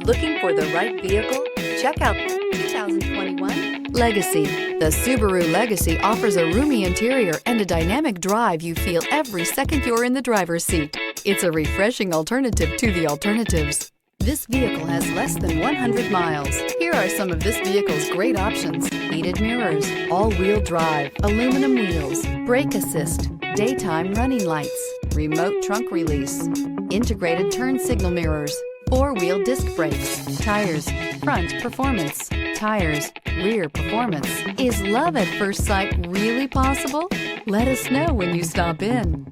Looking for the right vehicle? Check out 2021 Legacy. The Subaru Legacy offers a roomy interior and a dynamic drive you feel every second you're in the driver's seat. It's a refreshing alternative to the alternatives. This vehicle has less than 100 miles. Here are some of this vehicle's great options: heated mirrors, all-wheel drive, aluminum wheels, brake assist, daytime running lights, remote trunk release, integrated turn signal mirrors, four-wheel disc brakes, tires, front performance, tires, rear performance. Is love at first sight really possible? Let us know when you stop in.